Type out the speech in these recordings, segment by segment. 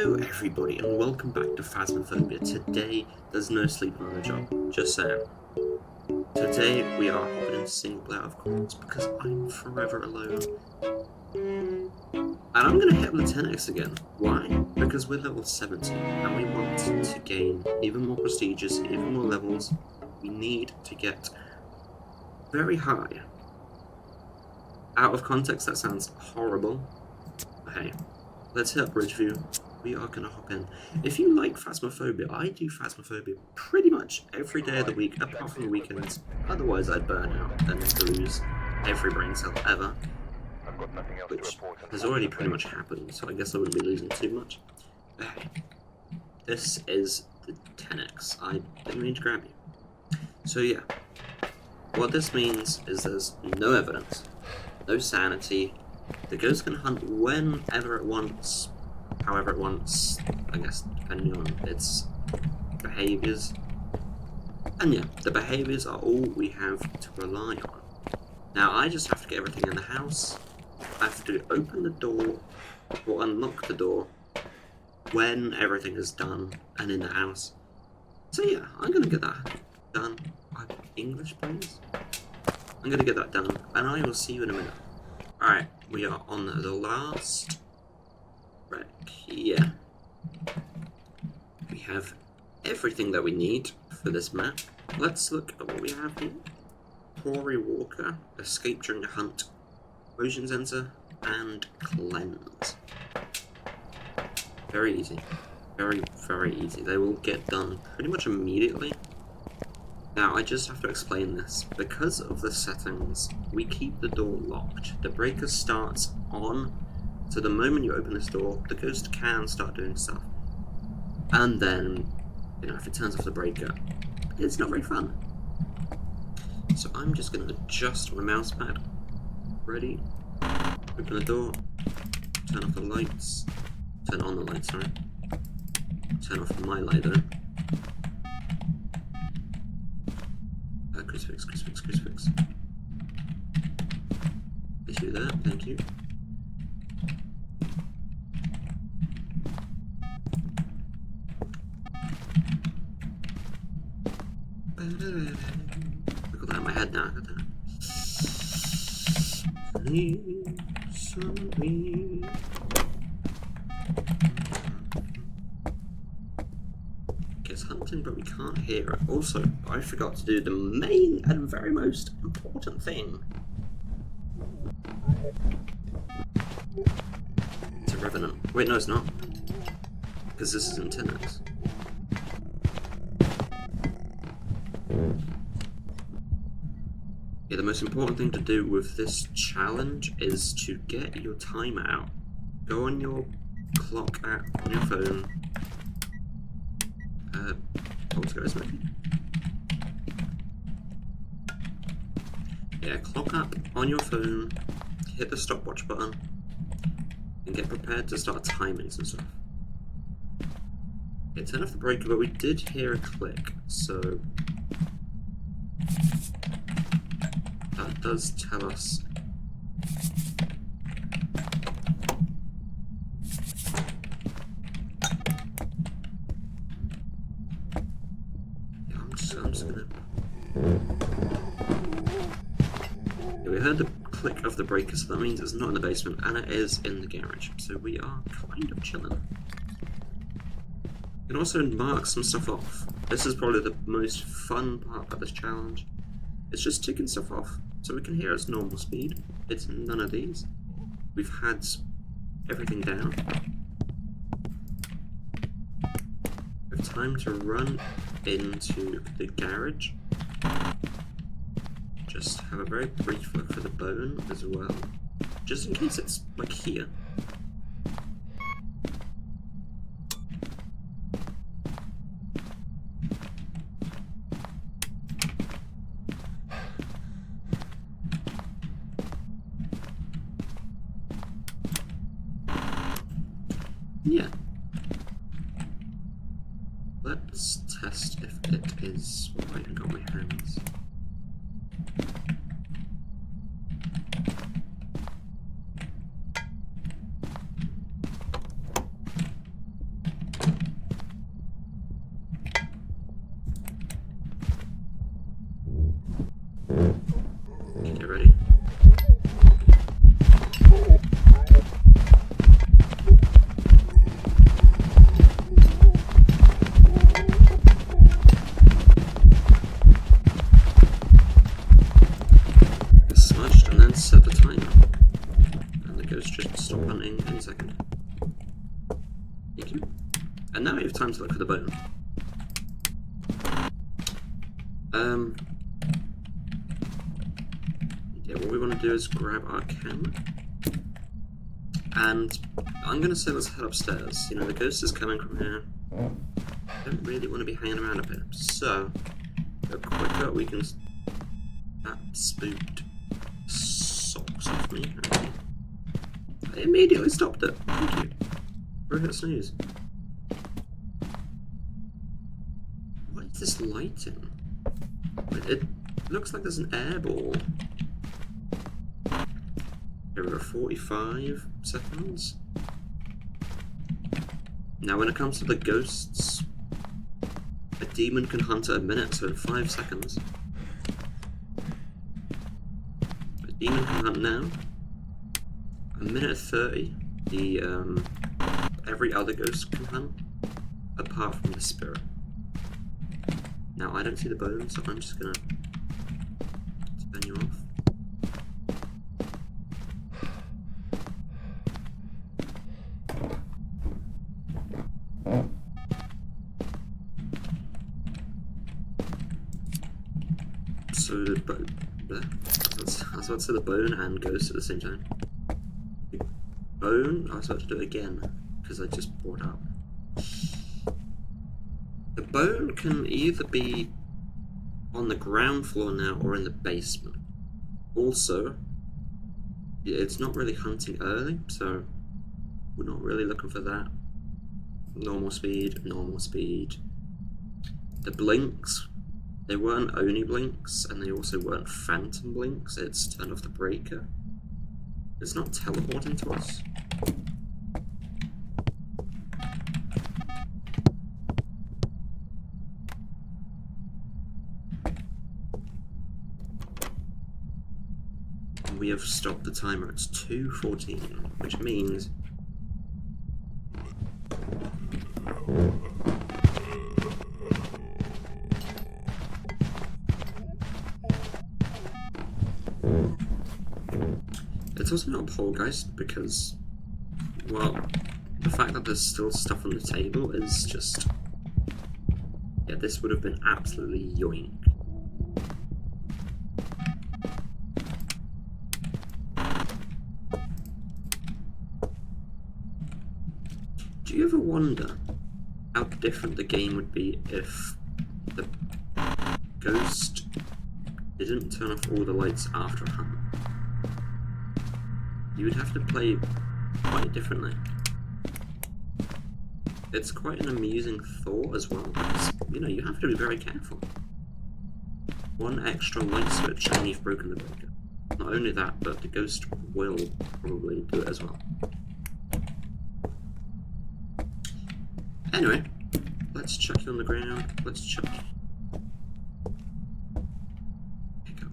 Hello everybody and welcome back to Phasmophobia. Today there's no sleeping on the job, just saying. Today we are hopping in single player of course because I'm forever alone. And I'm gonna hit Lieutenant again. Why? Because we're level 70 and we want to gain even more prestigious, even more levels. We need to get very high. Out of context that sounds horrible. Hey, let's hit up Bridgeview. We are going to hop in. If you like Phasmophobia, I do Phasmophobia pretty much every day of the week, apart from the weekends. Otherwise, I'd burn out and lose every brain cell ever, which has already pretty much happened, so I guess I wouldn't be losing too much. But hey, this is the 10x. I didn't mean to grab you. So yeah, what this means is there's no evidence, no sanity. The ghost can hunt whenever it wants, however it wants, I guess, depending on its behaviours. And yeah, the behaviours are all we have to rely on. Now, I just have to get everything in the house. I have to open the door or unlock the door when everything is done and in the house. So yeah, I'm going to get that done. English, please? I'm going to get that done, and I will see you in a minute. Alright, we are on the last wreck here. We have everything that we need for this map. Let's look at what we have here. Tory Walker, escape during a hunt, motion sensor, and cleanse. Very easy. Very, very easy. They will get done pretty much immediately. Now, I just have to explain this. Because of the settings, we keep the door locked. The breaker starts on, so the moment you open this door, the ghost can start doing stuff. And then, if it turns off the breaker, it's not very fun. So I'm just going to adjust my mouse pad. Ready? Open the door. Turn off the lights. Turn on the lights, sorry. Turn off my light though. Crucifix. Place you there, thank you. I got that in my head now, I got that. It's hunting, but we can't hear it. Also, I forgot to do the main and very most important thing. It's a revenant. Wait, no, it's not. Because this is in 10x. Yeah, the most important thing to do with this challenge is to get your timer out. Go on your clock app on your phone. Guys, maybe? Yeah, clock up on your phone, hit the stopwatch button, and get prepared to start timing some stuff. Yeah, turn off the breaker, but we did hear a click, so that does tell us. I'm just gonna. Yeah, we heard the click of the breaker, so that means it's not in the basement, and it is in the garage. So we are kind of chilling. You can also mark some stuff off. This is probably the most fun part of this challenge. It's just ticking stuff off, so we can hear its normal speed. It's none of these. We've had everything down. We have time to run into the garage. Just have a very brief look for the bone as well, just in case it's like here. Yeah. Let's test if it is what I got my hands. stop hunting in a second. Thank you. And now we have time to look for the bone. Yeah, what we want to do is grab our camera. And I'm going to say let's head upstairs. You know, the ghost is coming from here. I don't really want to be hanging around up here. So, the quicker we can... That spooked socks off me. I immediately stopped it. Thank you. Or hit snooze. What is this lighting? It looks like there's an airball. There are 45 seconds. Now when it comes to the ghosts, a demon can hunt at a minute, so in 5 seconds. A demon can hunt now. A minute 30. The every other ghost can hunt, apart from the spirit. Now I don't see the bone, so I'm just gonna turn you off. So the bone. I was about to say the bone and ghost at the same time. The bone, I was about to do it again because I just brought up. The bone can either be on the ground floor now or in the basement. Also, it's not really hunting early, so we're not really looking for that. Normal speed, normal speed. The blinks, they weren't Oni blinks, and they also weren't phantom blinks. It's turned off the breaker. It's not teleporting to us. We have stopped the timer. It's 2:14, which means it's also not a poltergeist because, well, the fact that there's still stuff on the table is just, yeah, this would have been absolutely yoinked. Do you ever wonder how different the game would be if the ghost didn't turn off all the lights after a hunt? You would have to play quite differently. It's quite an amusing thought as well, because, you know, you have to be very careful. One extra light switch and you've broken the breaker. Not only that, but the ghost will probably do it as well. Anyway, let's chuck you on the ground. Let's chuck you. Hiccup.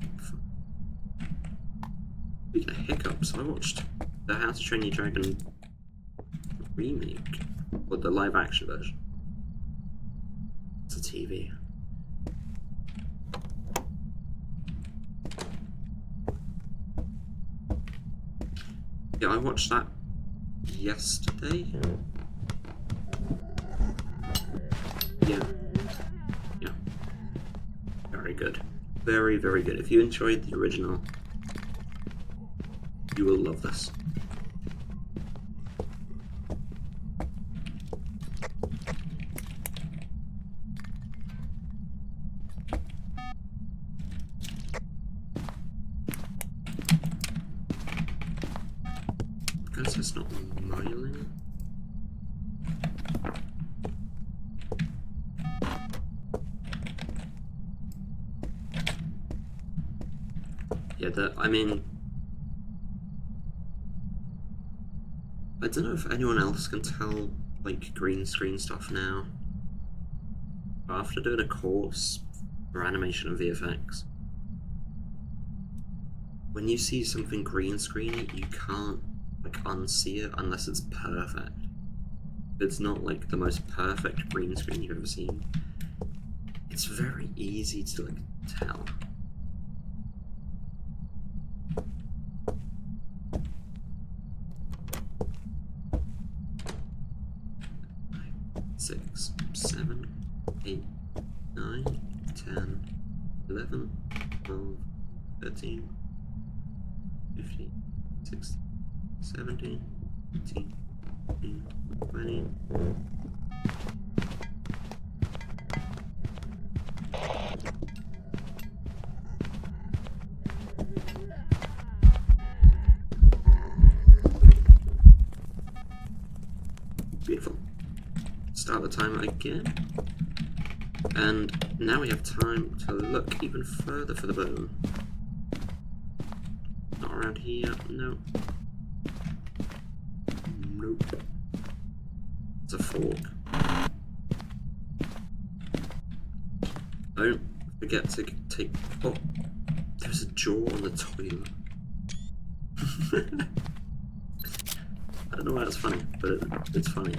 Speaking of hiccups, I watched the How to Train Your Dragon remake, or the live action version. It's a TV. Yeah, I watched that yesterday. Yeah. Very good. Very, very good. If you enjoyed the original, you will love this. Guess it's not myelin. Yeah, I mean, I don't know if anyone else can tell, like, green screen stuff now. After doing a course for animation and VFX, when you see something green screen, you can't, like, unsee it unless it's perfect. If it's not, like, the most perfect green screen you've ever seen, it's very easy to, like, tell. 6, 7, 8, 9, 10, 11, 12, 13, 15, 16, 17, 18, 19, 20. Beautiful. Start the timer again. And now we have time to look even further for the bone. Not around here, no. Nope. It's a fork. Don't forget to take... Oh, there's a jaw on the toilet. I don't know why that's funny, but it's funny.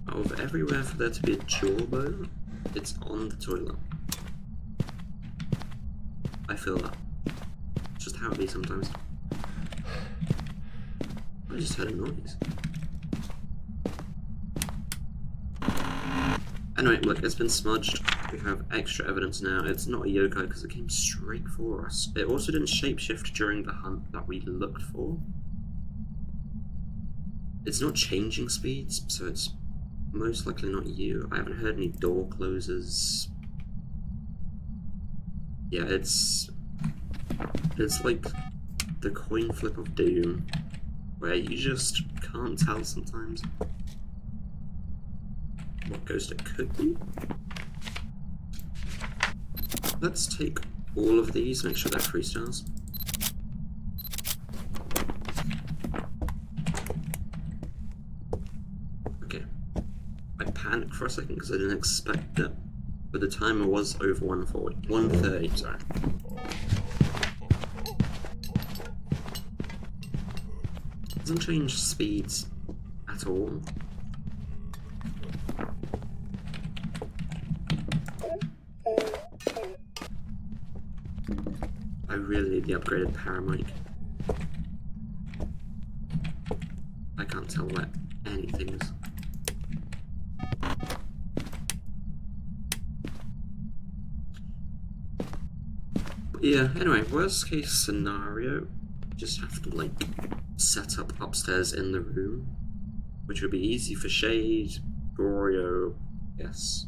Of everywhere for there to be a jawbone, it's on the toilet. I feel that. It's just how it be sometimes. I just heard a noise. Anyway, look, it's been smudged. We have extra evidence now. It's not a yokai because it came straight for us. It also didn't shapeshift during the hunt that we looked for. It's not changing speeds, so it's most likely not you. I haven't heard any door closes. Yeah, it's like the coin flip of doom, where you just can't tell sometimes what ghost it could be. Let's take all of these, make sure they're 3 stars. Okay. I panicked for a second because I didn't expect it, but the timer was over 140. 130, sorry. Doesn't change speeds at all. I really need the upgraded paramic. I can't tell where anything is. But yeah, anyway, worst case scenario, just have to like set up upstairs in the room, which would be easy for Shade, Gorio, yes.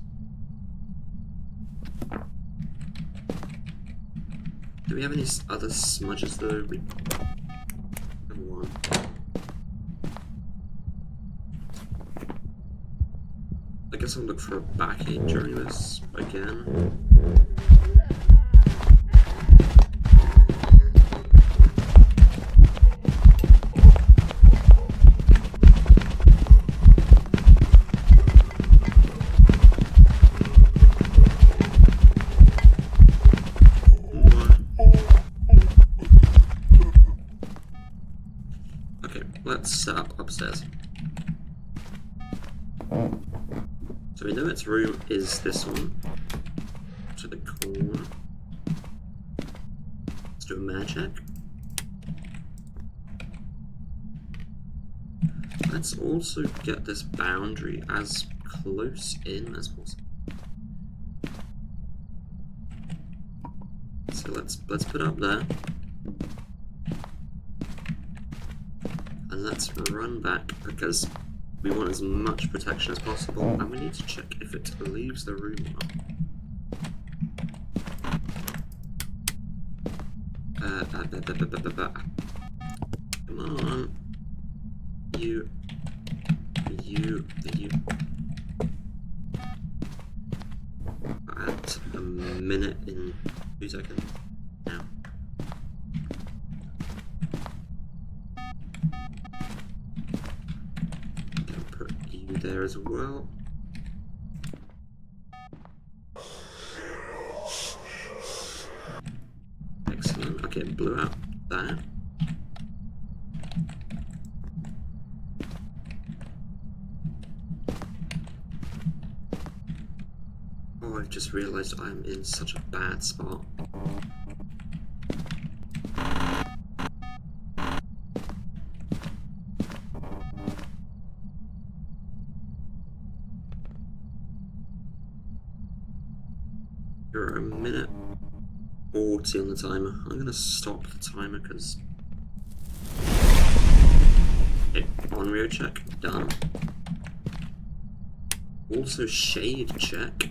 Do we have any other smudges though? We have one. I guess I'll look for a backache during this again. Let's set up upstairs. So we know its room is this one, to the corner. Let's do a mare check. Let's also get this boundary as close in as possible. So let's put it up there. And let's run back because we want as much protection as possible, and we need to check if it leaves the room or not. Come on. You. At a minute in 2 seconds. Now. Put you there as well. Excellent. Okay, blew out that. Oh, I've just realised I'm in such a bad spot. You're a minute 40 on the timer. I'm gonna stop the timer because... Okay, on-rear check, done. Also shade check.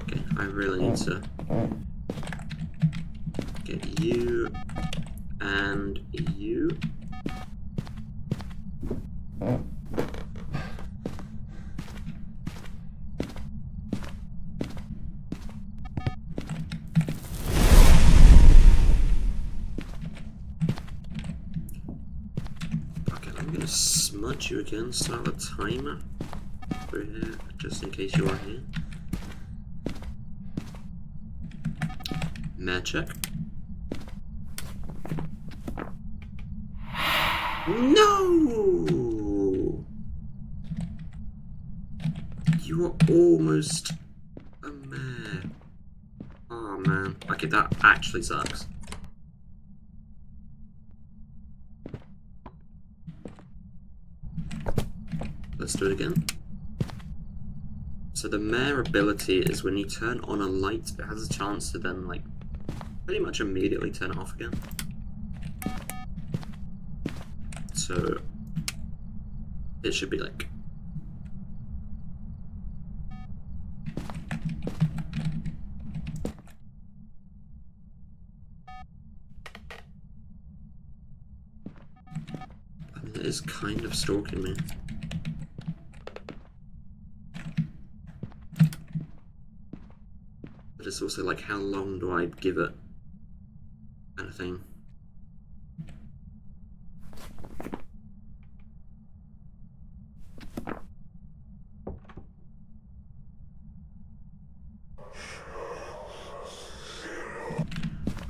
Okay, I really need to get you and you. Okay, I'm gonna smudge you again, start a timer over here, just in case you are here. Mare check. No! You are almost a mare. Oh man. Okay, that actually sucks. Let's do it again. So the mare ability is when you turn on a light, it has a chance to then, like, pretty much immediately turn it off again. So it should be like... I mean, it is kind of stalking me. But it's also like, how long do I give it? Kind of thing.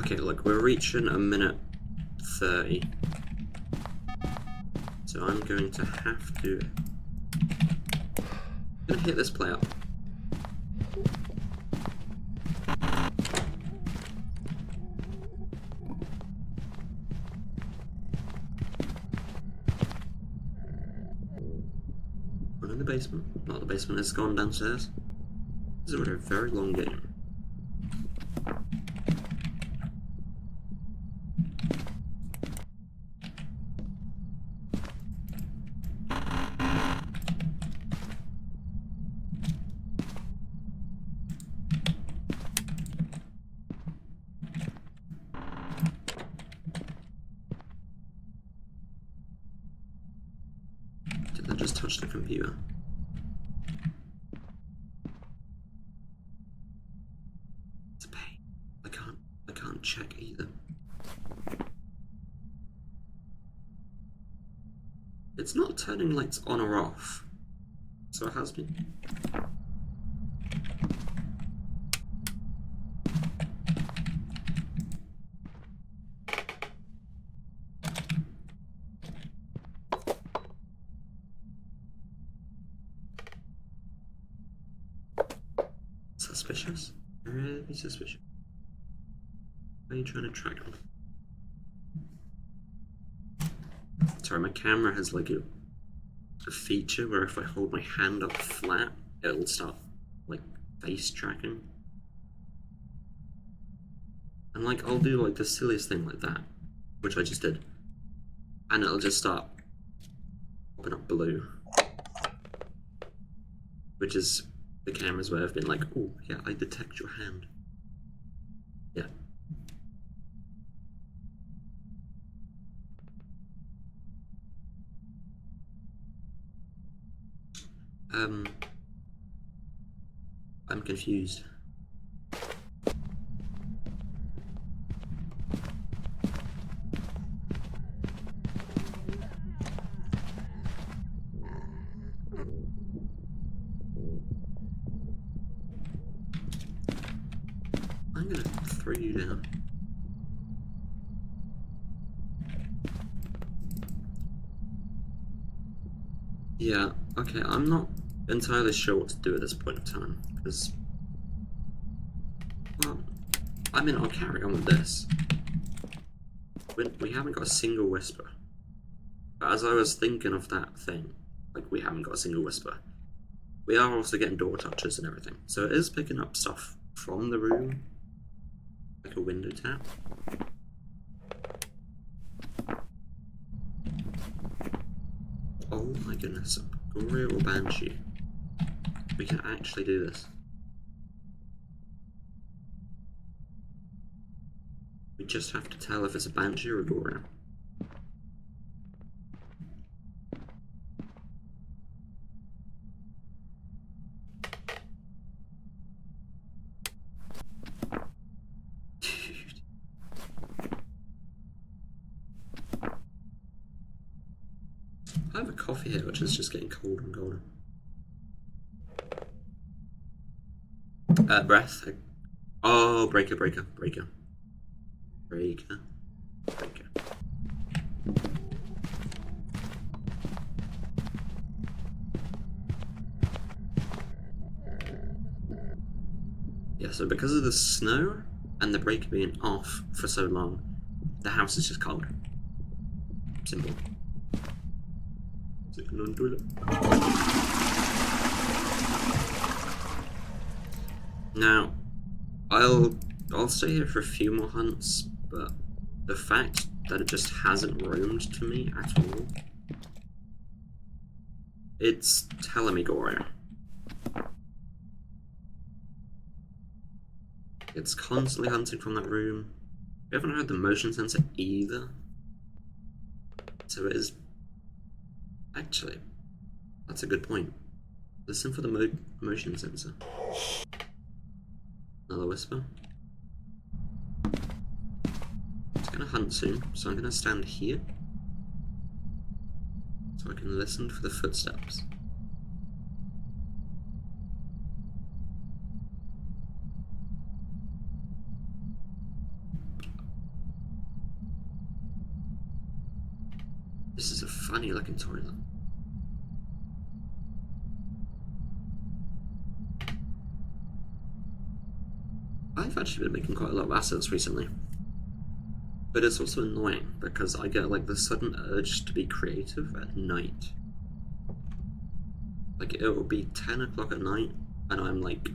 Okay, look, we're reaching a minute 30. So I'm going to have to... I'm gonna hit this play up. One in the basement. Not the basement, it's gone downstairs. This is a very long game. Did I just touch the computer? It's a pain. I can't check either. It's not turning lights on or off. So it has been. Suspicious? Really suspicious. Why are you trying to track me? Sorry, my camera has like a feature where if I hold my hand up flat, it'll start like face tracking. And like I'll do like the silliest thing like that, which I just did, and it'll just start popping up blue, which is the camera's way of being like, oh yeah, I detect your hand. Yeah. I'm confused. I'm gonna throw you down. Yeah, okay, I'm not entirely sure what to do at this point of time, because... Well, I mean, I'll carry on with this. We haven't got a single whisper. But as I was thinking of that thing, like we haven't got a single whisper. We are also getting door touches and everything, so it is picking up stuff from the room, like a window tap. Oh my goodness, Gory or Banshee? We can actually do this. We just have to tell if it's a Banshee or a Gory. I have a coffee here which is just getting colder and colder. Breath. Oh, breaker. Yeah, so because of the snow and the breaker being off for so long, the house is just cold. Simple. Sitting on toilet. Now, I'll stay here for a few more hunts, but the fact that it just hasn't roamed to me at all, it's telling me Goria. It's constantly hunting from that room. We haven't heard the motion sensor either. So it is... Actually, that's a good point. Listen for the motion sensor. Another whisper. It's gonna hunt soon, so I'm gonna stand here so I can listen for the footsteps. This is a funny looking toilet. I've actually been making quite a lot of assets recently. But it's also annoying because I get like the sudden urge to be creative at night. Like it will be 10 o'clock at night and I'm like,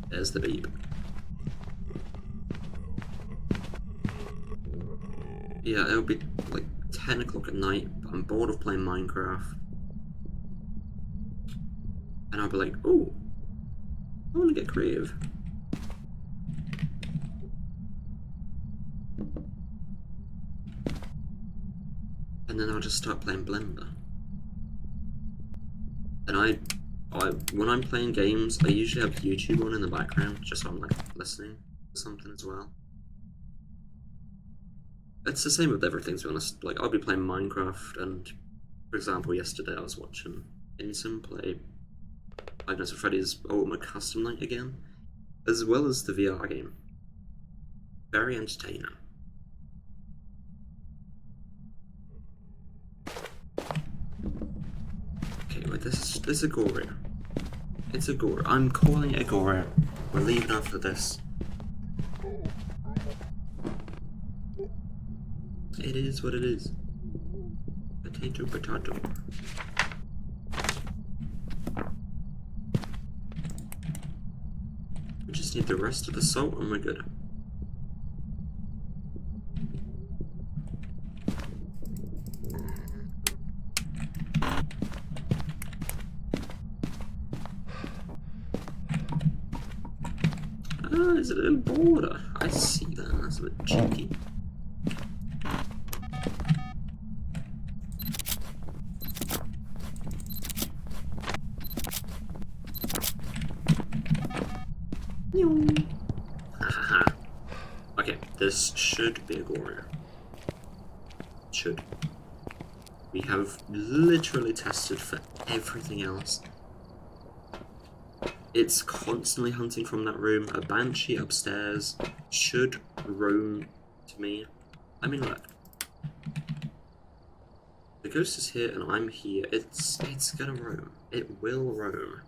there's the beep. Yeah, it'll be like 10 o'clock at night, I'm bored of playing Minecraft. And I'll be like, oh, I want to get creative. And then I'll just start playing Blender. And when I'm playing games, I usually have YouTube on in the background, just so I'm like listening to something as well. It's the same with everything, to be honest. Like, I'll be playing Minecraft, and for example, yesterday I was watching Insim play Five Nights at Freddy's Ultimate Custom Night again, as well as the VR game. Very entertaining. Okay, wait, this is a Goria. It's a Goria. I'm calling it a Goria. We're leaving after this. It is what it is. Potato. We just need the rest of the salt and we're good. Ah, there's a little border. I see that. That's a bit cheeky. Okay, this should be a Goria. Should. We have literally tested for everything else. It's constantly hunting from that room. A banshee upstairs should roam to me. I mean, look. The ghost is here and I'm here. It's gonna roam. It will roam.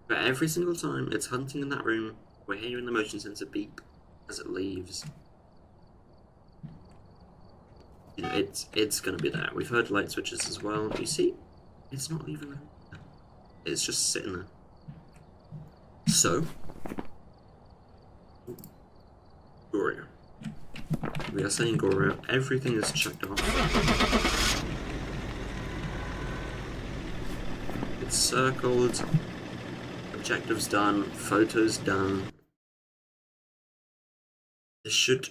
But every single time it's hunting in that room, we're hearing the motion sensor beep as it leaves. you know, it's gonna be there. We've heard light switches as well. You see, it's not even there. It's just sitting there. So, Gorio. We are saying Gorio. Everything is checked off. It's circled. Objectives done. Photos done. This should.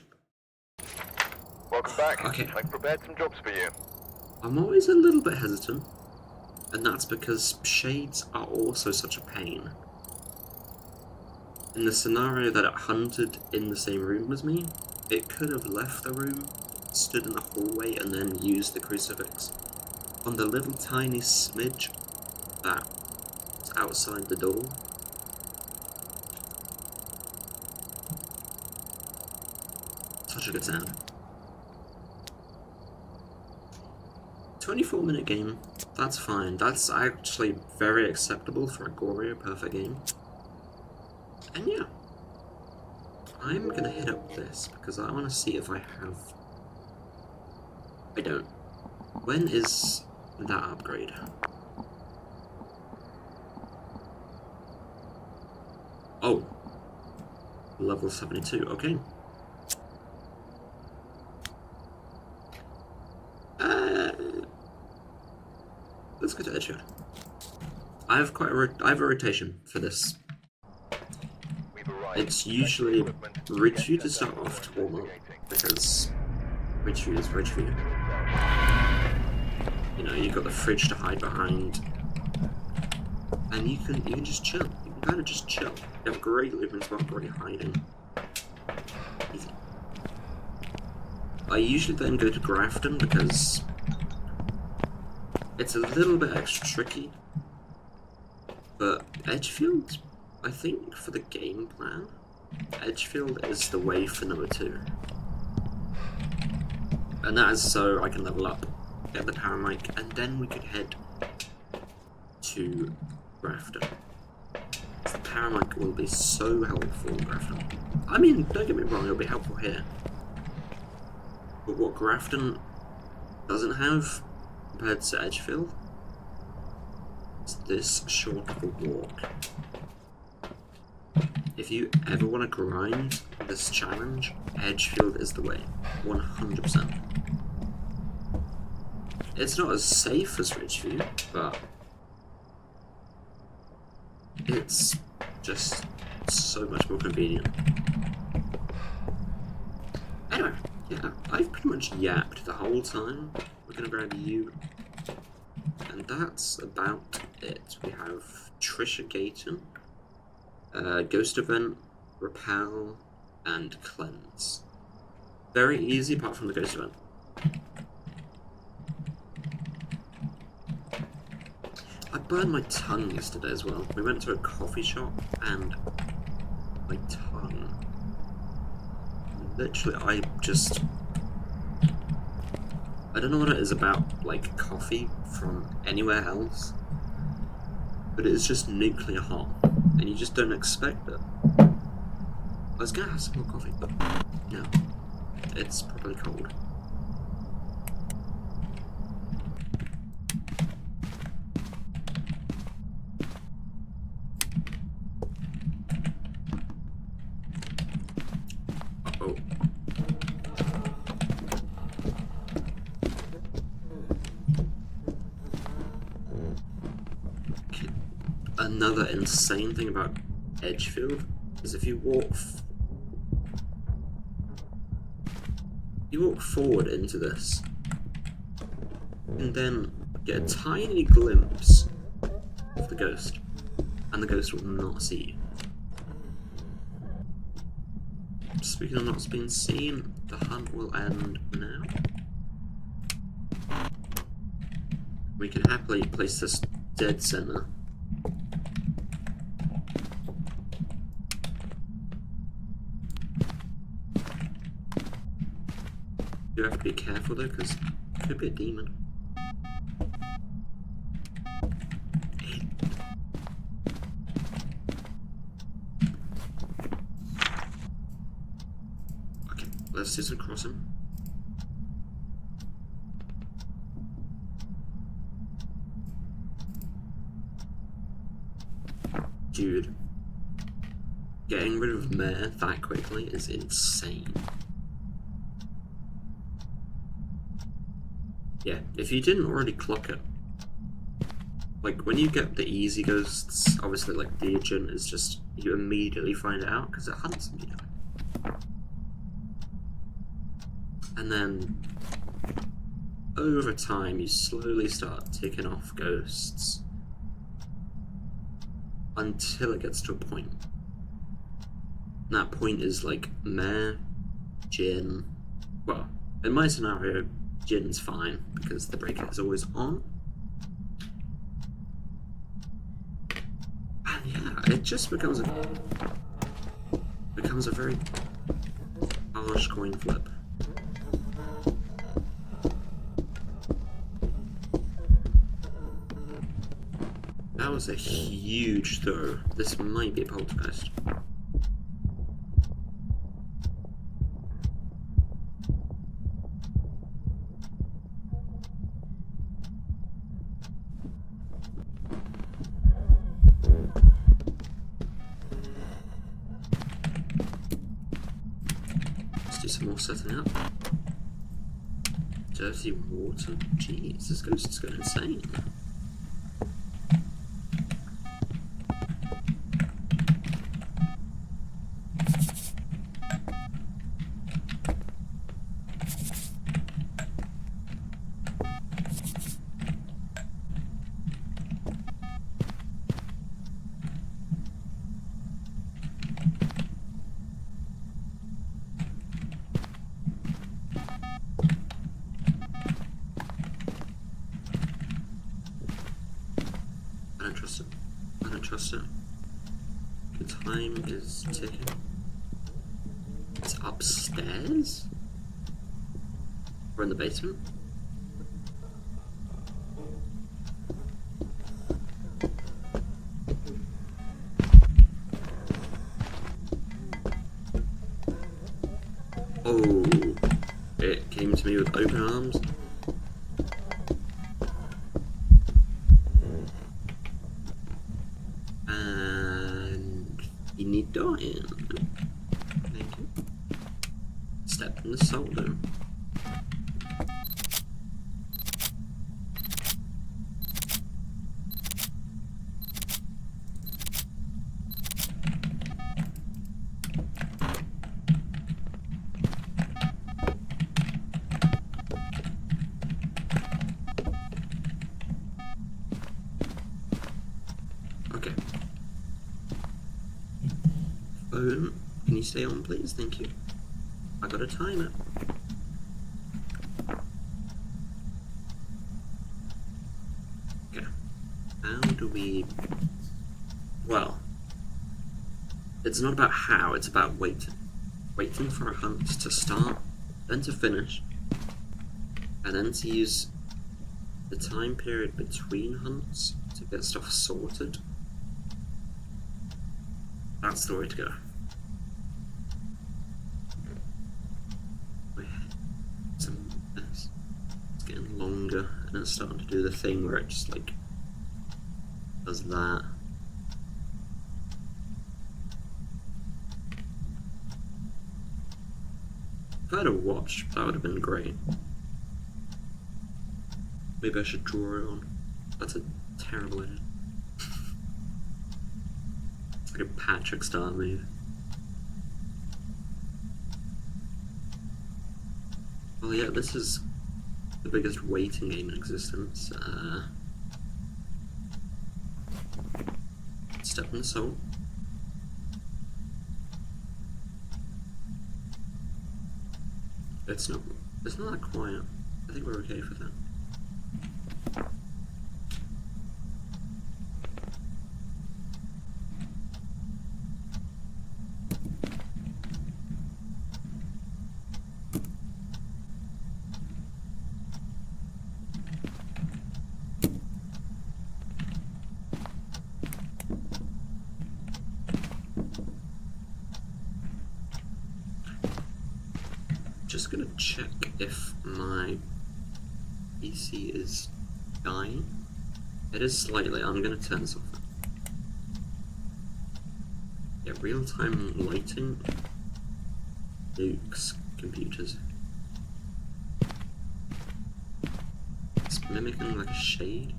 Welcome back. Okay. I've prepared some jobs for you. I'm always a little bit hesitant, and that's because shades are also such a pain. In the scenario that it hunted in the same room as me, it could have left the room, stood in the hallway, and then used the crucifix. On the little tiny smidge that's outside the door, such a good sound. 24-minute game, that's fine. That's actually very acceptable for a Gorio perfect game. And yeah, I'm gonna hit up this because I want to see if I have. I don't. When is that upgrade? Oh, level 72. Okay. Let's go to Edgefield. I have a rotation for this. It's usually Ridgeview to start off to warm up, because Ridgeview is Ridgeview. You know, you've got the fridge to hide behind, and you can just chill. You can kind of just chill. You have great living spot, great hiding. Easy. I usually then go to Grafton because it's a little bit extra tricky, but Edgefield, I think for the game plan, Edgefield is the way for number 2. And that is so I can level up, get the power mic, and then we could head to Grafton. The power mic will be so helpful in Grafton. I mean, don't get me wrong, it'll be helpful here. But what Grafton doesn't have compared to Edgefield is this short of a walk. If you ever want to grind this challenge, Edgefield is the way, 100%. It's not as safe as Ridgeview, but it's just so much more convenient. Anyway, yeah, I've pretty much yapped the whole time. We're gonna grab you, and that's about it. We have Trisha Gayton, Ghost Event, Repel, and Cleanse. Very easy apart from the Ghost Event. I burned my tongue yesterday as well. We went to a coffee shop and my tongue. Literally, I don't know what it is about, like, coffee from anywhere else, but it is just nuclear hot, and you just don't expect it. I was gonna have some more coffee, but no, it's probably cold. Uh-oh. Another insane thing about Edgefield is if you walk forward into this, and then get a tiny glimpse of the ghost, and the ghost will not see you. Speaking of not being seen, the hunt will end now. We can happily place this dead center. You have to be careful though, because it could be a demon. Okay, let's do some crossing. Dude, getting rid of Mare that quickly is insane. Yeah, if you didn't already clock it, like when you get the easy ghosts, obviously like the agent is just, you immediately find it out because it hunts immediately. And then over time you slowly start ticking off ghosts until it gets to a point. And that point is like Mare, Jinn. Well, in my scenario, Jinn's fine because the breaker is always on. And yeah, it just becomes a very harsh coin flip. That was a huge throw. This might be a poltergeist. Let's do some more setting up. Dirty water. Jeez, this ghost is going insane. I don't trust it. The time is ticking. It's upstairs? Or in the basement? Oh, it came to me with open arms. You need dying. Thank you. Step in the solder. Okay. Phone, can you stay on please? Thank you. I gotta time it. Okay. How do we... Well, it's not about how, it's about waiting. Waiting for a hunt to start, then to finish, and then to use the time period between hunts to get stuff sorted. That's the way to go. My head's a mess. It's getting longer and it's starting to do the thing where it just like does that. If I had a watch, that would have been great. Maybe I should draw it on. That's a terrible idea. Like a Patrick Star move. Well, yeah, this is the biggest waiting game in existence. Step in the soul. It's not that quiet. I think we're okay for that. Just gonna check if my PC is dying. It is slightly. I'm gonna turn this off. Yeah, real-time lighting nukes computers. It's mimicking like a shade.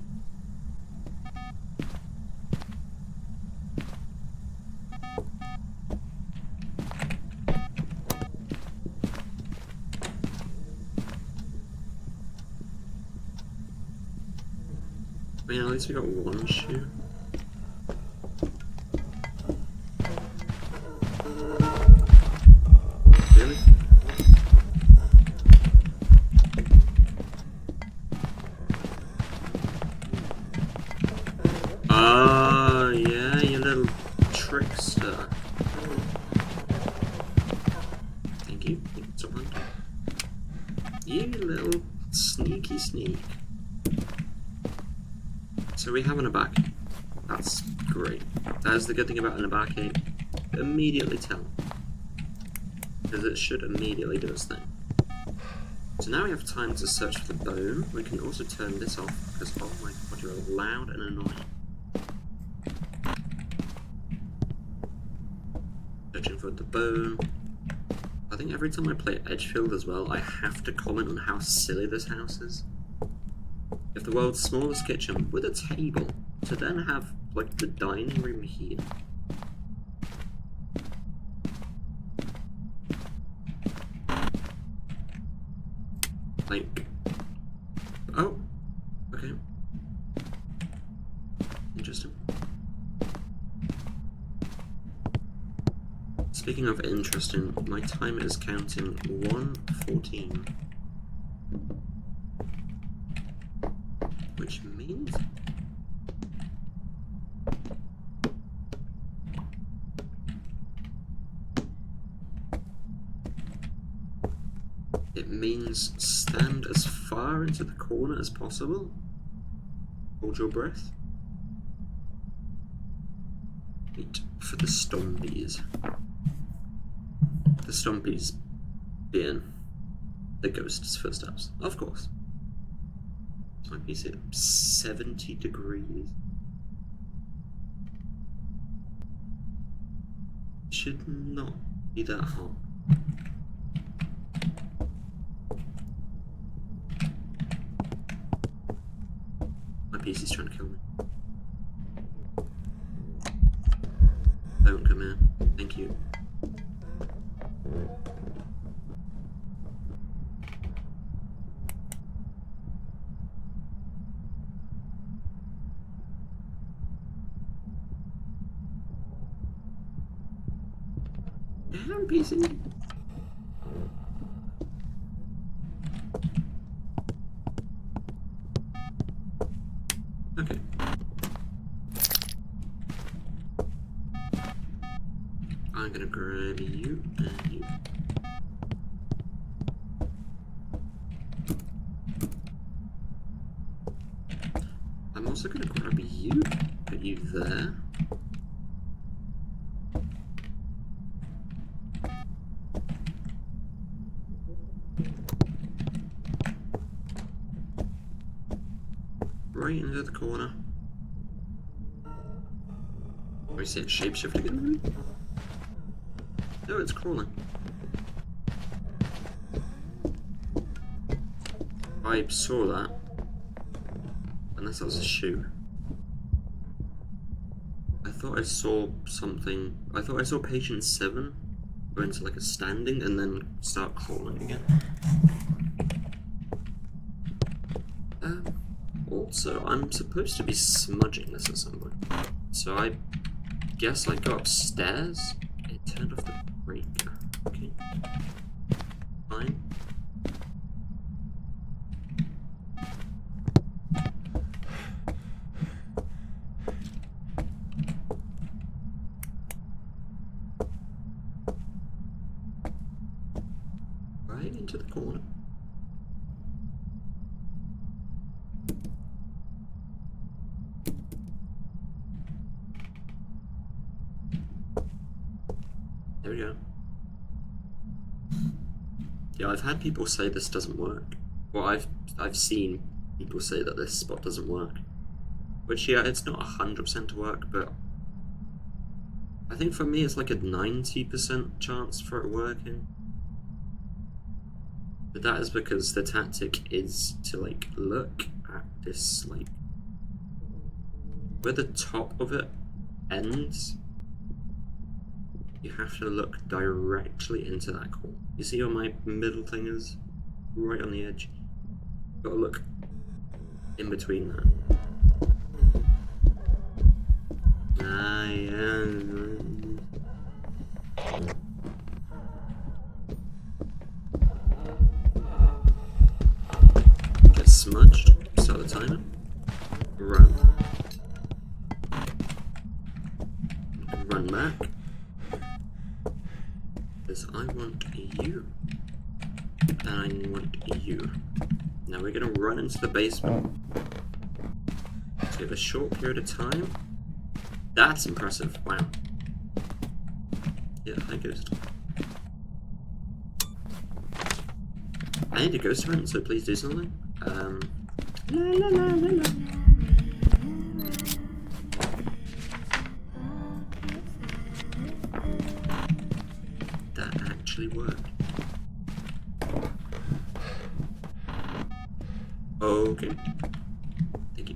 I mean, at least we got one shoe. Really? Oh, yeah, you little trickster. Thank you. Someone. You little sneaky sneak. So we have an abac. That's great. That's the good thing about an abac. Immediately tell. Because it should immediately do its thing. So now we have time to search for the bone. We can also turn this off because, oh my god, you're loud and annoying. Searching for the bone. I think every time I play Edgefield as well, I have to comment on how silly this house is. If the world's smallest kitchen with a table to then have like the dining room here. Like, oh, okay. Interesting. Speaking of interesting, my timer is counting 1:14. Which means... it means stand as far into the corner as possible. Hold your breath. Wait for the stompies. The stompies being the ghost's footsteps, of course. Might be 70 degrees. Should not be that hot. My PC's trying to kill me. Don't come in. Thank you. Damn PC. Okay. I'm gonna grab you and you. I'm also gonna grab you, put you there. Right into the corner. Oh, you see it shapeshift again? No, it's crawling. I saw that. Unless that was a shoe. I thought I saw something. I thought I saw patient 7 go into like a standing and then start crawling again. Also, I'm supposed to be smudging this at some point. So I guess I go upstairs. It turned off the breaker. Okay. Fine. Right into the corner. There we go. Yeah, I've had people say this doesn't work. Well, I've seen people say that this spot doesn't work. Which, yeah, it's not 100% to work, but I think for me it's like a 90% chance for it working. But that is because the tactic is to like look at this like where the top of it ends. You have to look directly into that corner. You see where my middle thing is? Right on the edge. Gotta look in between that. Get smudged. Start the timer. Run. Run back. Because I want you. And I want you. Now we're gonna run into the basement. So we have a short period of time. That's impressive. Wow. Yeah, hi Ghost. I need a ghost event, so please do something. La la la la la. That actually worked. Okay. Thank you.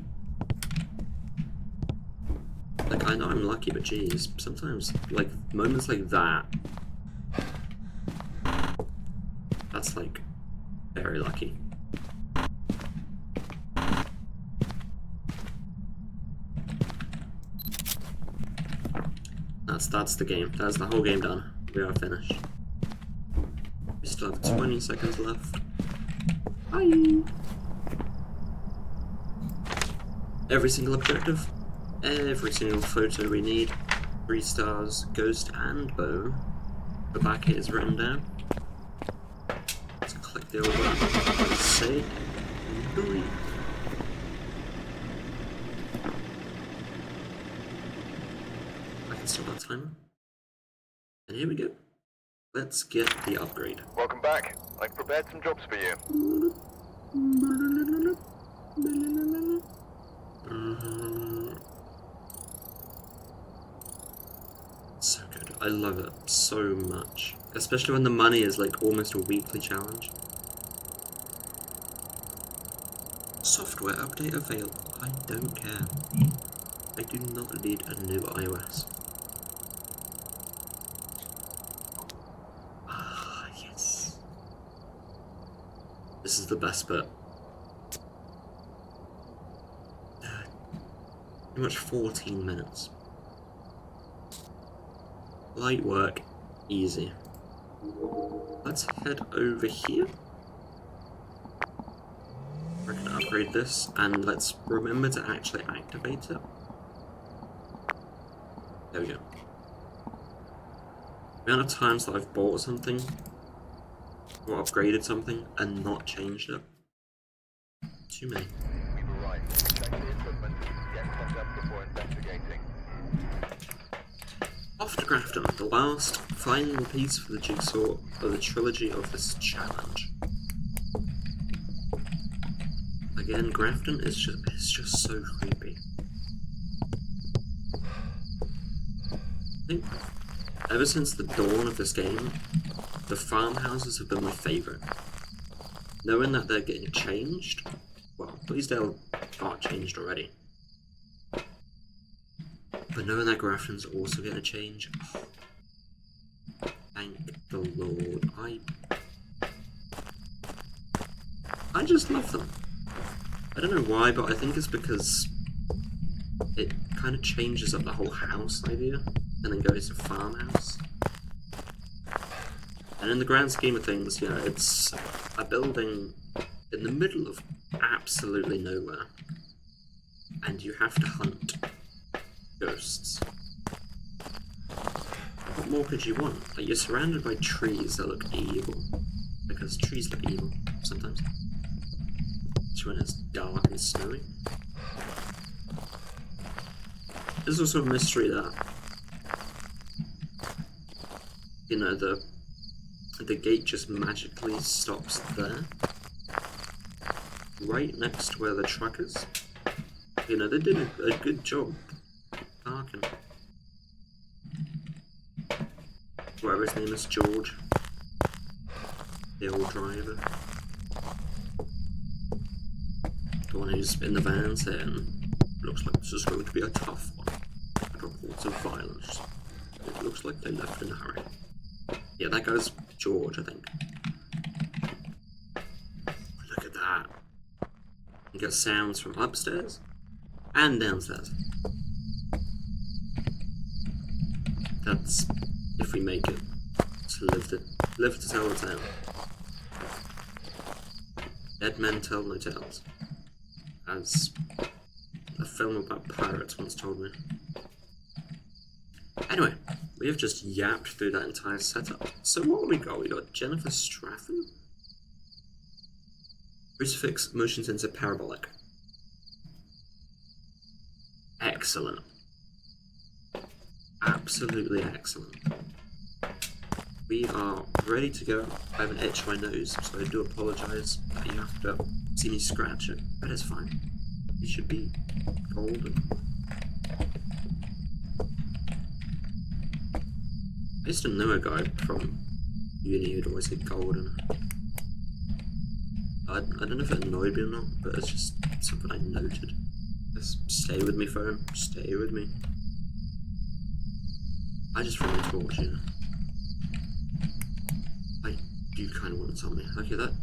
Like, I know I'm lucky, but geez, sometimes, like, moments like that, that's, like, very lucky. That's the game. That's the whole game done. We are finished. We still have 20 seconds left. Bye! Every single objective, every single photo we need, 3 stars, ghost and bone. The back here is written down. Let's click the old button. Let's save. I can stop that timer. And here we go. Let's get the upgrade. Welcome back. I've prepared some jobs for you. So good. I love it so much. Especially when the money is like almost a weekly challenge. Software update available. I don't care. I do not need a new iOS. Ah, yes. This is the best bit. Pretty much 14 minutes. Light work, easy. Let's head over here. We're gonna upgrade this, and let's remember to actually activate it. There we go. The amount of times that I've bought something or upgraded something and not changed it. Too many. We've arrived. Check the equipment. Get set up before investigating. Off to Grafton, the last final piece for the jigsaw of the trilogy of this challenge. Again, Grafton is just so creepy. I think ever since the dawn of this game, the farmhouses have been my favourite. Knowing that they're getting changed, well, at least they are changed already. But knowing that Grafton's also getting a change, oh, thank the Lord. I just love them. I don't know why, but I think it's because it kind of changes up the whole house idea and then goes to farmhouse. And in the grand scheme of things, you know, it's a building in the middle of absolutely nowhere, and you have to hunt ghosts. What more could you want? Like, you're surrounded by trees that look evil, because trees look evil sometimes. When it's dark and snowy. There's also a mystery that, you know, the gate just magically stops there, right next to where the truck is. You know, they did a good job parking. whatever his name is, George. The old driver. The one who's in the van saying, looks like this is going to be a tough one. Reports of violence. It looks like they left in a hurry. Yeah, that guy's George, I think. Look at that. You get sounds from upstairs and downstairs. That's if we make it to live to tell the tale. Dead men tell no tales, as a film about pirates once told me. Anyway, we have just yapped through that entire setup. So what have we got? We got Jennifer Straffen. Crucifix motion sensor parabolic. Excellent. Absolutely excellent. We are ready to go. I have an itch on my nose, so I do apologise that you have to see me scratch it, but it's fine. It should be golden. I used to know a guy from uni who'd always say golden. I don't know if it annoyed me or not, but it's just something I noted. Just stay with me, phone. Stay with me. I just really talk, you know. I do kind of want to tell me. Okay, that.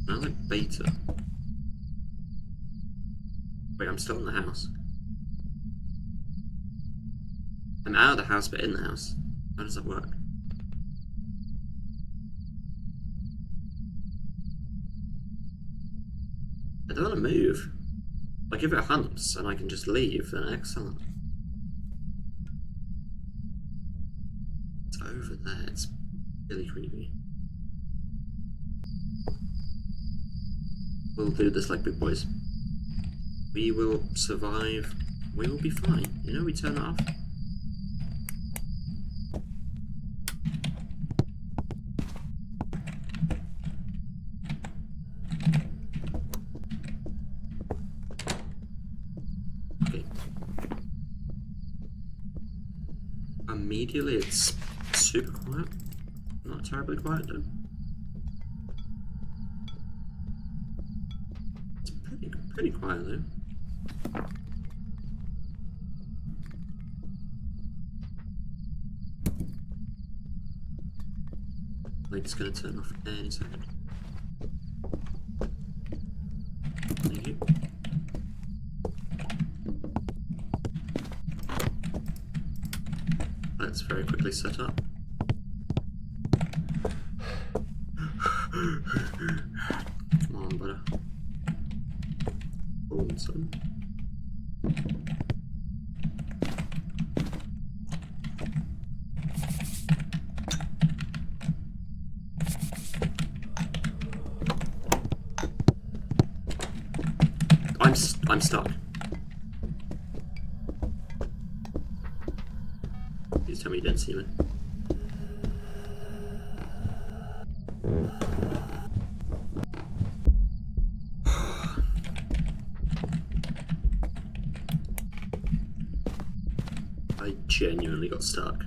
I like beta. Wait, I'm still in the house. I'm out of the house, but in the house. How does that work? I don't want to move. Like, if it hunts and I can just leave, then excellent. It's over there. It's really creepy. We'll do this like big boys. We will survive. We will be fine. You know, we turn it off. Okay. Immediately, it's super quiet. Not terribly quiet, though. It's pretty quiet, though. Light's gonna turn off any second. Thank you. Let's very quickly set up. Come on, butter. Hold some. I'm stuck. Please tell me you didn't see me. I genuinely got stuck.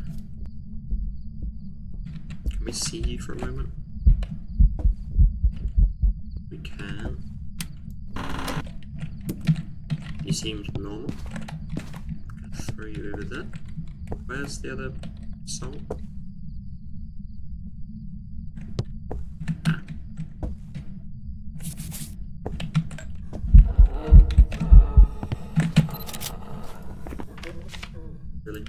Can we see you for a moment? We can. You seemed normal. I'm gonna throw you over there. Where's the other soul? Ah. Really?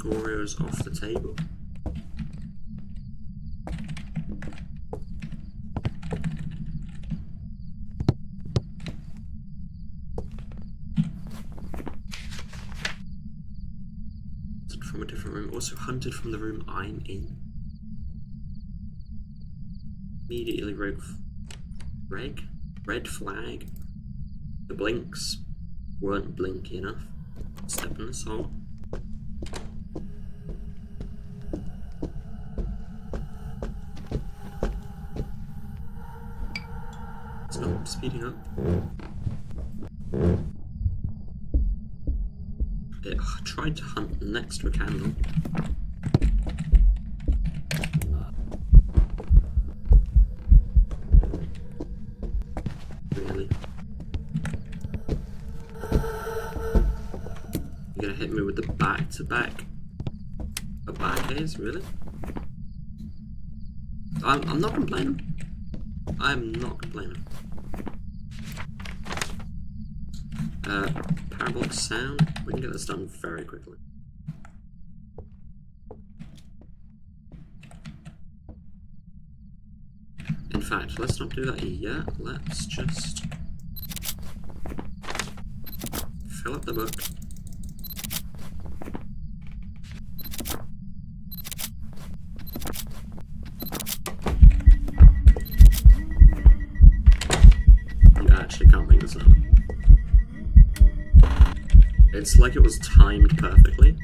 Oreos off the table. From a different room. also hunted from the room I'm in. Immediately red flag. The blinks weren't blinky enough. Step in the salt. It's not speeding up. It tried to hunt next to a candle. Really? You're gonna hit me with the back-to-back a back gaze? Really? I'm not complaining. I'm not complaining. Parabolic sound. We can get this done very quickly. In fact, let's not do that yet. Let's just fill up the book. You actually can't make this up. It's like it was timed perfectly.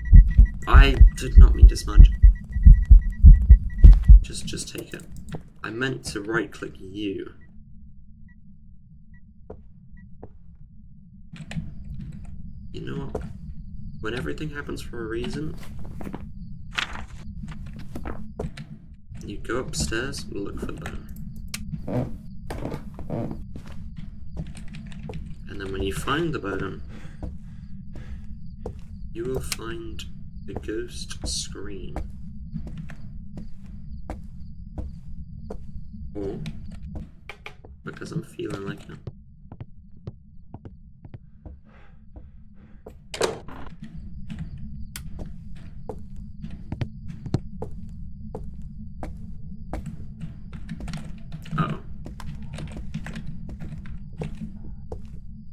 I did not mean to smudge. Just take it. I meant to right-click you. You know what? When everything happens for a reason, you go upstairs, look for the bone. And then when you find the bone, you will find the ghost screen. Or, because I'm feeling like it. Uh-oh.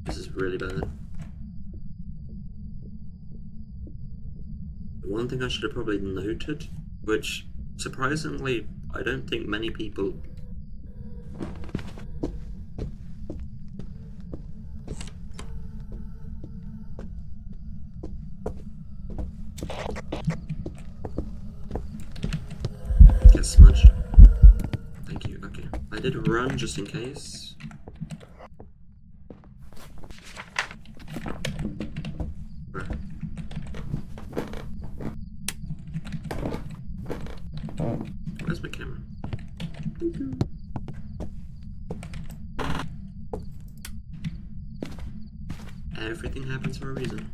This is really bad. One thing I should have probably noted, which surprisingly I don't think many people get smudged. Thank you. Okay. I did a run just in case. Where? Where's my camera? Everything happens for a reason.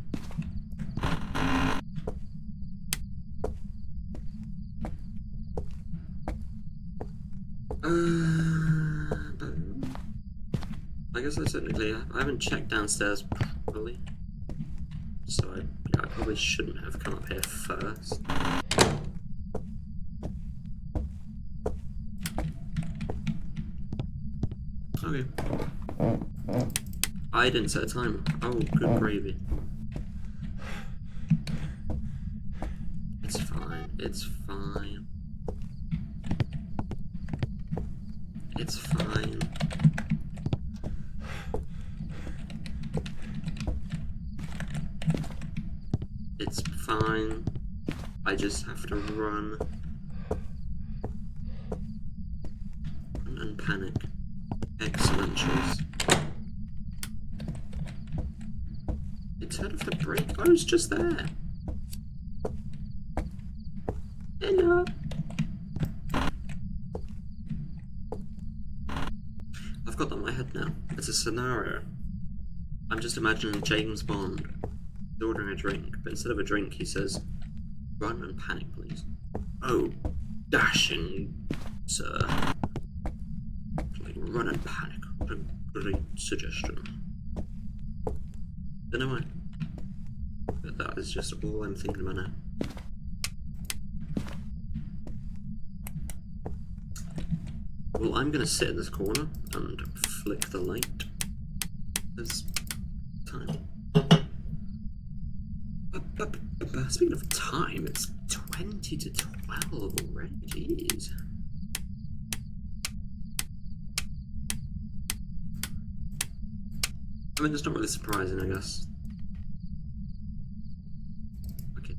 But I guess that's technically, I haven't checked downstairs properly, so I probably shouldn't have come up here first. Okay. I didn't set a timer. Oh, good gravy. It's fine. It's fine. It's fine. It's fine. I just have to run and panic. Excellent choice. It turned off the brake. I was just there. Hello. I've got that in my head now. It's a scenario. I'm just imagining James Bond ordering a drink, but instead of a drink, he says, "Run and panic, please." Oh, dashing, sir. Like, run and panic. What a great suggestion. Don't know why. But that is just all I'm thinking about now. Well, I'm gonna sit in this corner and flick the light. There's time. Speaking of time, it's 20 20 to 12 already, jeez. I mean, it's not really surprising, I guess. Okay.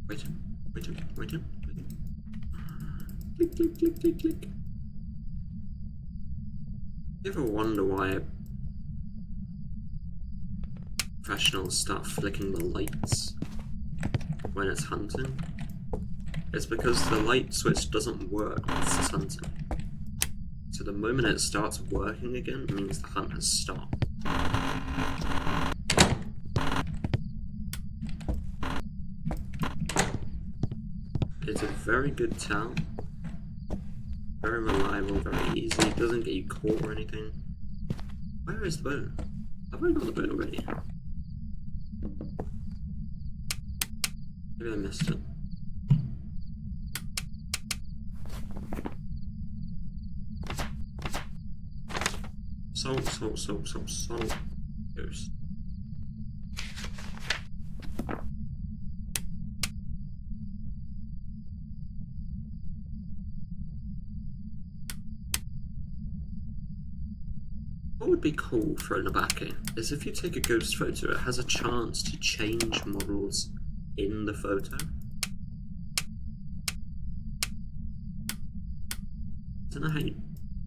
Wait. Click, click, click, click, click. You ever wonder why professionals start flicking the lights when it's hunting? It's because the light switch doesn't work when it's hunting. So the moment it starts working again means the hunt has stopped. It's a very good tell. Very reliable, very easy. It doesn't get you caught or anything. Where is the bone? Have I got the bone already? Maybe I missed it. Salt. Ghost. What would be cool for a Nabaki is if you take a ghost photo, it has a chance to change models in the photo. I don't know how you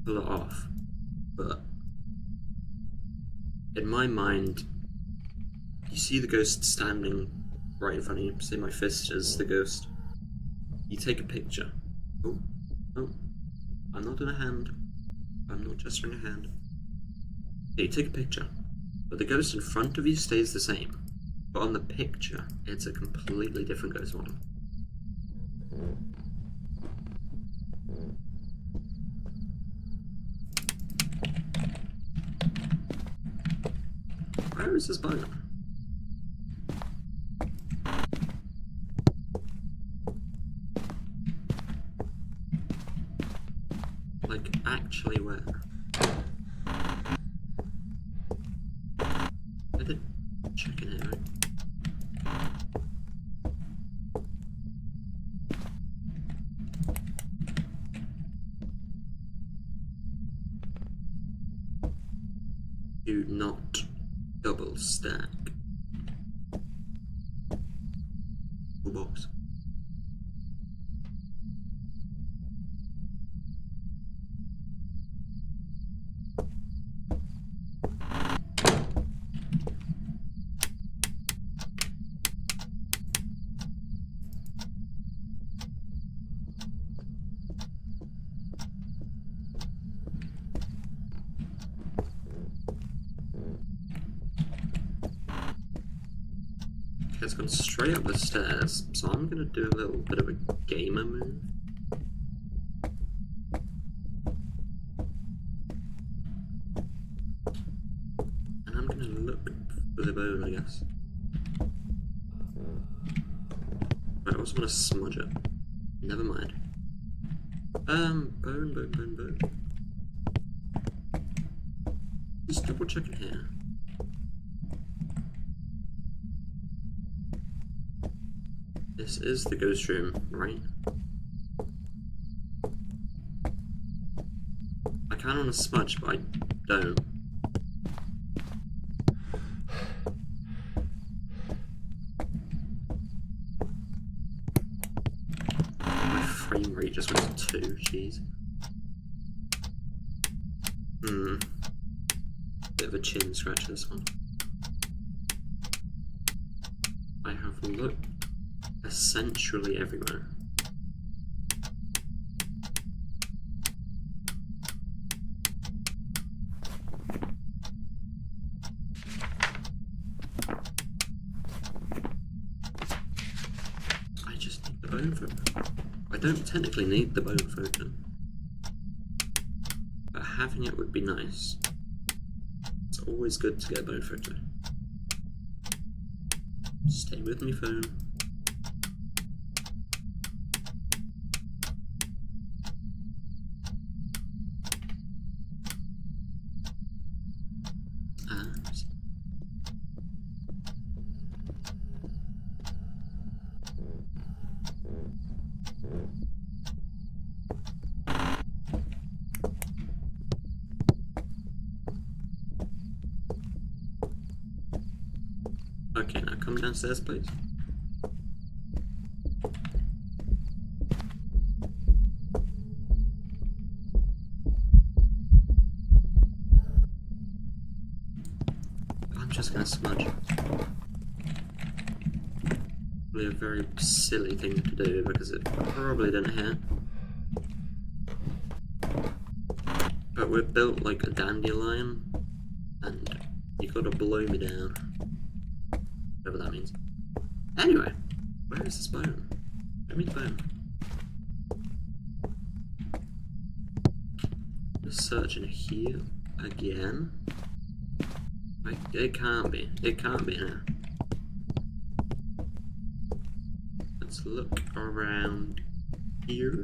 pull it off, but in my mind, you see the ghost standing right in front of you. Say my fist is the ghost. You take a picture. Oh, I'm not doing a hand. I'm not gesturing a hand. Yeah, you take a picture, but the ghost in front of you stays the same. But on the picture, it's a completely different ghost model. Where is this bone? Like, actually where? I did check in here, right? Do not double stack. Box. It's gone straight up the stairs, so I'm gonna do a little bit of a gamer move. And I'm gonna look for the bone, I guess. Right, I also wanna smudge it. Never mind. Bone. Just double check it here. This is the ghost room, right? I kinda wanna smudge, but I don't. My frame rate just went to 2, jeez. Bit of a chin scratch this one. I have looked essentially everywhere. I just need the bone photo. I don't technically need the bone photo, but having it would be nice. It's always good to get a bone photo. Stay with me, phone. come downstairs, please? I'm just gonna smudge. Probably a very silly thing to do because it probably didn't hit. But we're built like a dandelion, and you gotta blow me down. Whatever that means. Anyway, where is this bone? Show me the bone. Just searching here again. Like, it can't be. It can't be now. Let's look around here.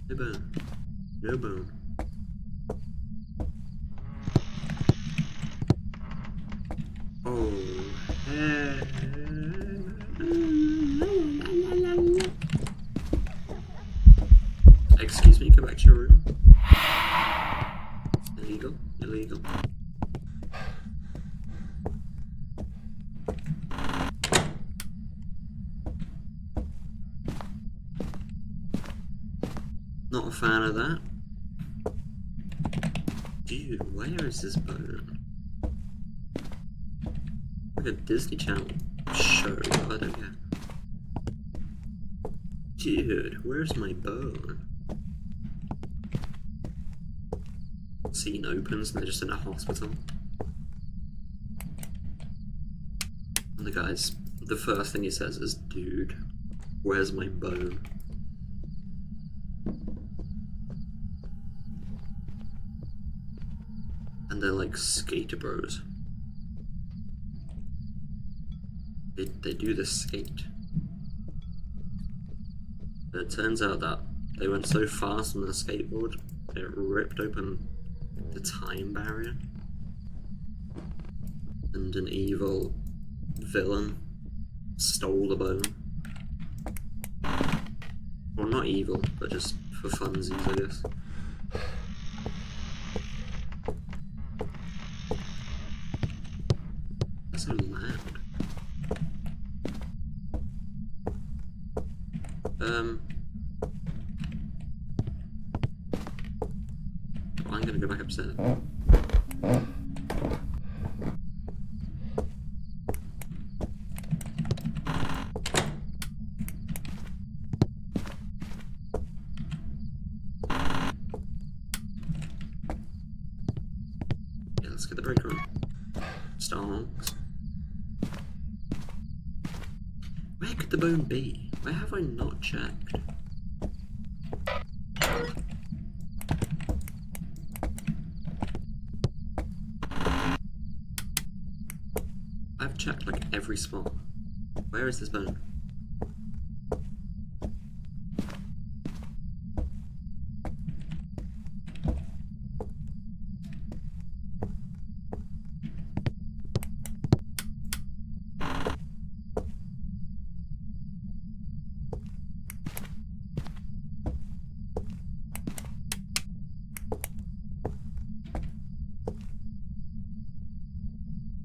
No bone. No bone. Oh, excuse me, go back to your room. Illegal, illegal. Not a fan of that. Dude, where is this bone? Like a Disney Channel show, I don't get. Dude, where's my bone? Scene opens and they're just in a hospital. And the guy's, the first thing he says is, dude, where's my bone? And they're like skater bros. They do the skate. But it turns out that they went so fast on the skateboard, it ripped open the time barrier. And an evil villain stole the bone. Well, not evil, but just for funsies, I guess. That's so loud. I'm gonna go back upstairs. Yeah, let's get the break room. Stonks. Where could the bone be? Where have I not checked? I've checked like every spot. Where is this bone?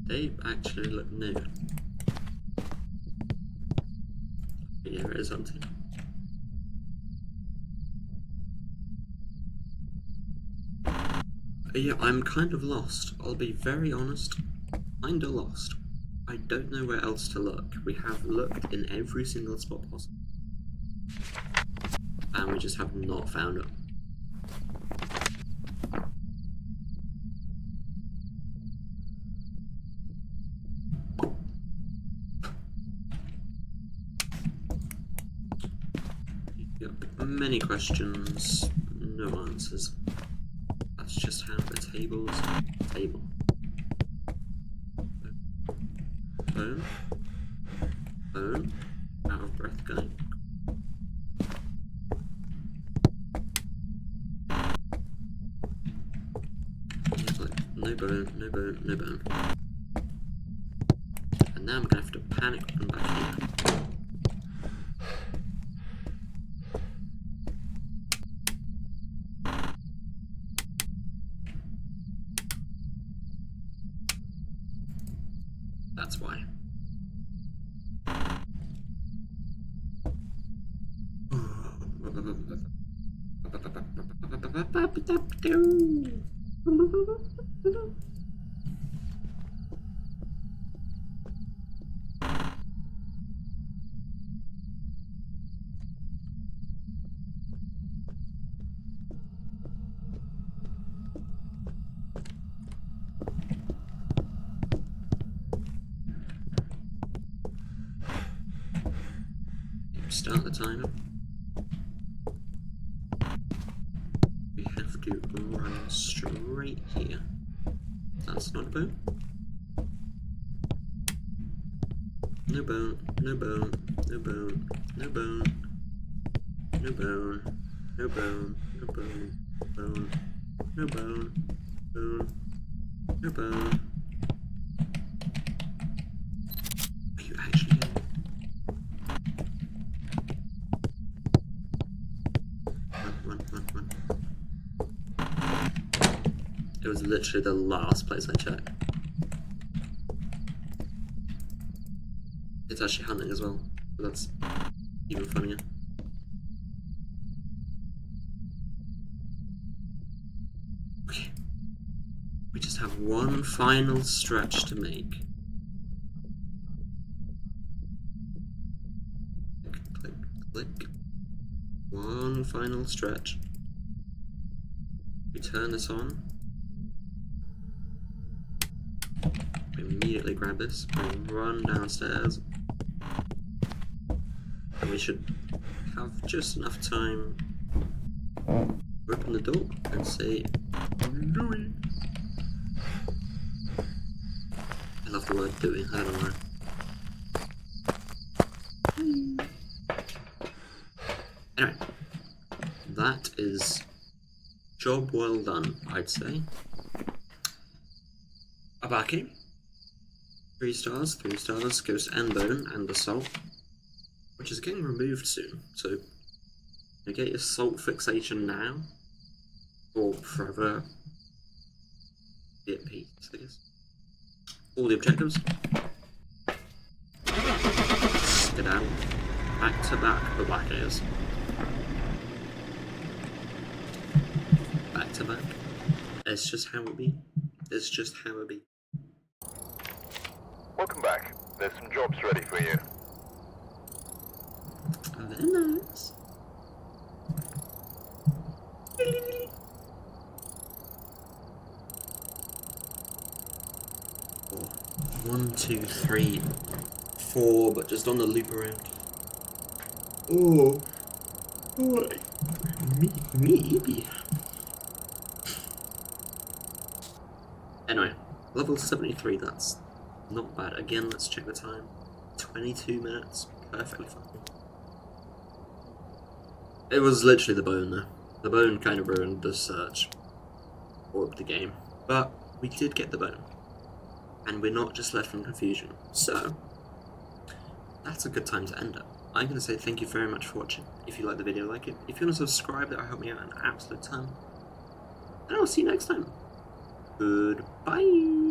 They actually look new. Yeah, it is empty. Yeah, I'm kind of lost. I'll be very honest. Kinda lost. I don't know where else to look. We have looked in every single spot possible. And we just have not found it. Many questions, no answers. That's just how the tables table. Bone. Bone. Out of breath going. Yeah, like, no bone, no bone, no bone. And now I'm gonna have to panic and back here. that's why. Start the timer. We have to run straight here. That's not a boat. No bone, no bone, no bone, no bone, no bone, no bone, no bone, bone, no bone, bone, no bone. Are you actually here? Run. It was literally the last place I checked. It's actually hunting as well, but that's even funnier. Okay. We just have one final stretch to make. Click, click. One final stretch. We turn this on. We immediately grab this. We run downstairs. And we should have just enough time to open the door and say Louis. I love the word doing, I don't know. Anyway, that is job well done, I'd say. Abaki, 3 stars, Ghost and Bone and Assault, which is getting removed soon, so you get your salt fixation now, or forever, be at peace, I guess. All the objectives. Skedaddle. Back to back, the black is. Back to back. It's just how it be. It's just how it be. Welcome back. There's some jobs ready for you. Very nice. Oh, 1, 2, 3, 4, but just on the loop around. Oh, maybe. Anyway, level 73, that's not bad. Again, let's check the time. 22 minutes, perfectly fine. It was literally the bone though. The bone kind of ruined the search or the game, but we did get the bone. And we're not just left in confusion. So, that's a good time to end it. I'm going to say thank you very much for watching. If you like the video, like it. If you want to subscribe, that will help me out an absolute ton. And I'll see you next time. Goodbye.